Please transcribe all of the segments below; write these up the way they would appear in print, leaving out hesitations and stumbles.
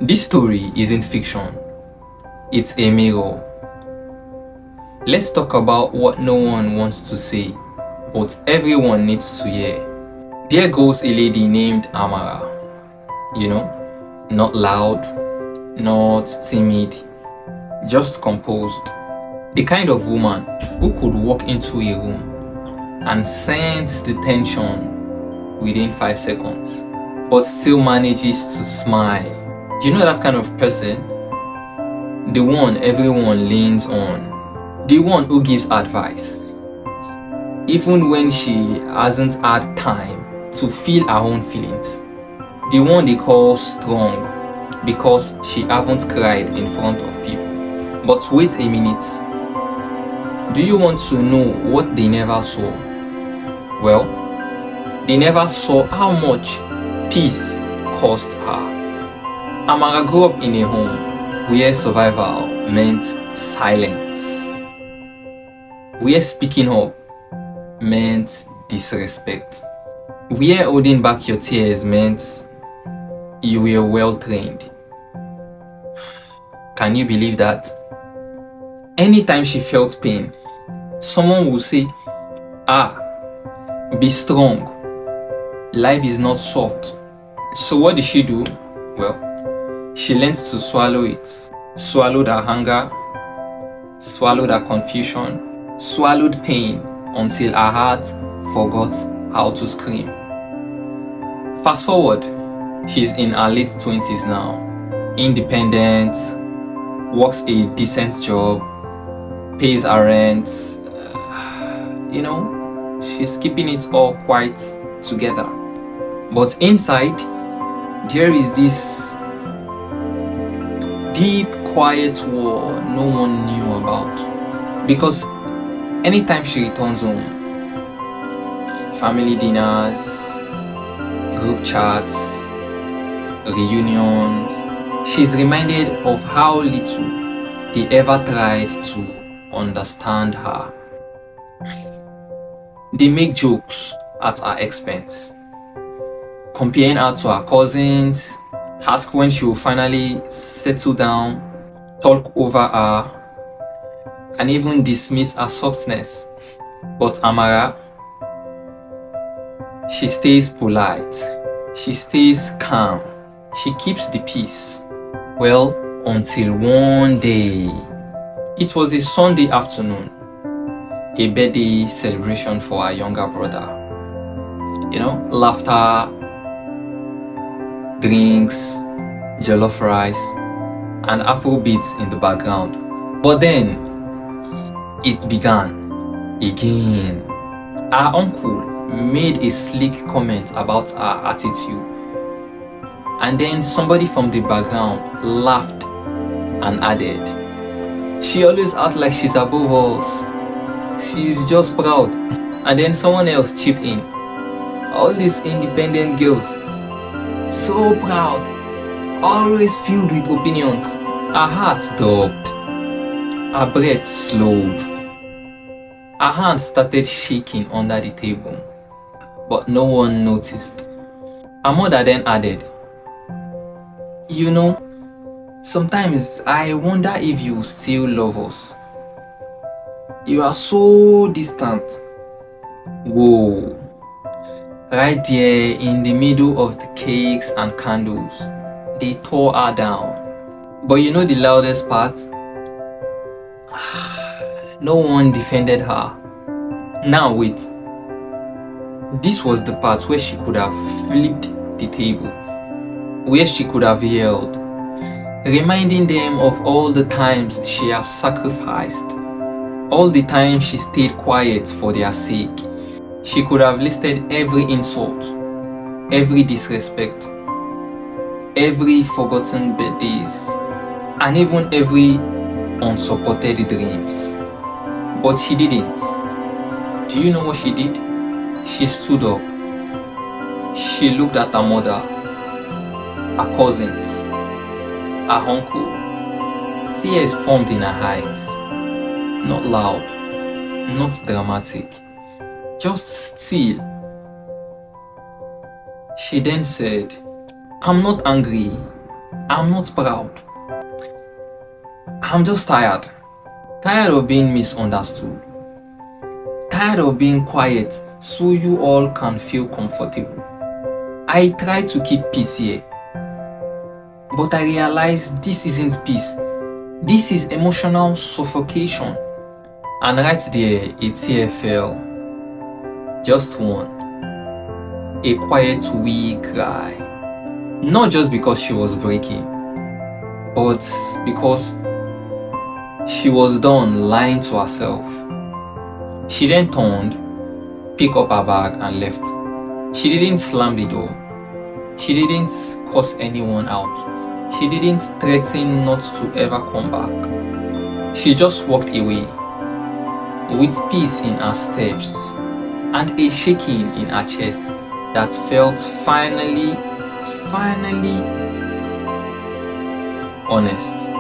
This story isn't fiction, it's a mirror. Let's talk about what no one wants to say, but everyone needs to hear. There goes a lady named Amara. You know, not loud, not timid, just composed. The kind of woman who could walk into a room and sense the tension within 5 seconds, but still manages to smile. You know that kind of person? The one everyone leans on. The one who gives advice, even when she hasn't had time to feel her own feelings. The one they call strong because she haven't cried in front of people. But wait a minute. Do you want to know what they never saw? Well, they never saw how much peace cost her. Amara grew up in a home where survival meant silence, where speaking up meant disrespect, where holding back your tears meant you were well trained. Can you believe that? Anytime she felt pain, someone would say, be strong. Life is not soft. So what did she do? Well, she learned to swallow it. Swallowed her hunger, swallowed her confusion, swallowed pain until her heart forgot how to scream. Fast forward, she's in her late 20s now. Independent, works a decent job, pays her rent. She's keeping it all quite together. But inside, there is this deep, quiet war no one knew about. Because anytime she returns home, family dinners, group chats, reunions, she's reminded of how little they ever tried to understand her. They make jokes at her expense, comparing her to her cousins, ask when she will finally settle down, talk over her, and even dismiss her softness. But Amara, she stays polite, she stays calm, she keeps the peace. Well, until one day, it was a Sunday afternoon, a birthday celebration for her younger brother. Laughter, drinks, jollof rice, and Afrobeats in the background. But then, it began again. Her uncle made a slick comment about her attitude. And then somebody from the background laughed and added, "She always acts like she's above us. She's just proud." And then someone else chipped in, "All these independent girls, so proud, always filled with opinions." Her heart dropped, her breath slowed, her hands started shaking under the table, but no one noticed. Her mother then added, "Sometimes I wonder if you still love us. You are so distant." Whoa. Right there in the middle of the cakes and candles, they tore her down. But you know the loudest part? No one defended her. Now wait. This was the part where she could have flipped the table, where she could have yelled, reminding them of all the times she has sacrificed, all the times she stayed quiet for their sake. She could have listed every insult, every disrespect, every forgotten birthdays, and even every unsupported dreams. But she didn't. Do you know what she did? She stood up. She looked at her mother, her cousins, her uncle. Tears formed in her eyes. Not loud, not dramatic, just still. She then said, "I'm not angry, I'm not proud. I'm just tired. Tired of being misunderstood. Tired of being quiet so you all can feel comfortable. I try to keep peace here, but I realize this isn't peace. This is emotional suffocation. And right there, a tear fell. Just one. A quiet wee cry. Not just because she was breaking, but because she was done lying to herself. She then turned, picked up her bag and left. She didn't slam the door. She didn't curse anyone out. She didn't threaten not to ever come back. She just walked away with peace in her steps and a shaking in her chest that felt finally honest.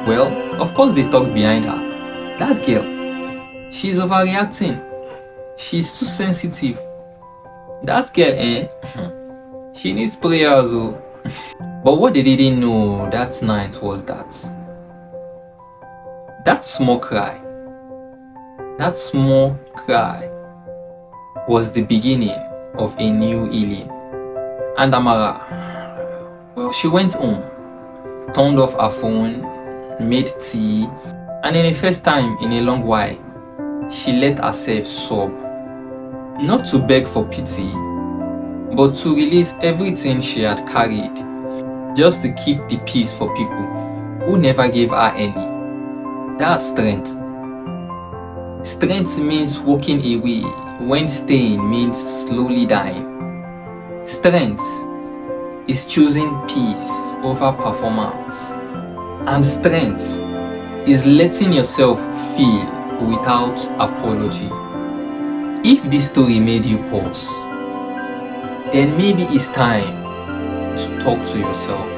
Well, of course they talked behind her. That girl, she's overreacting. She's too sensitive. That girl, she needs prayers. Oh. But what they didn't know that night was that small cry, was the beginning of a new healing. And Amara, well, she went home, turned off her phone, made tea, and in the first time in a long while, she let herself sob. Not to beg for pity, but to release everything she had carried, just to keep the peace for people who never gave her any. That's strength. Strength means walking away when staying means slowly dying. Strength is choosing peace over performance. And strength is letting yourself feel without apology. If this story made you pause, then maybe it's time to talk to yourself.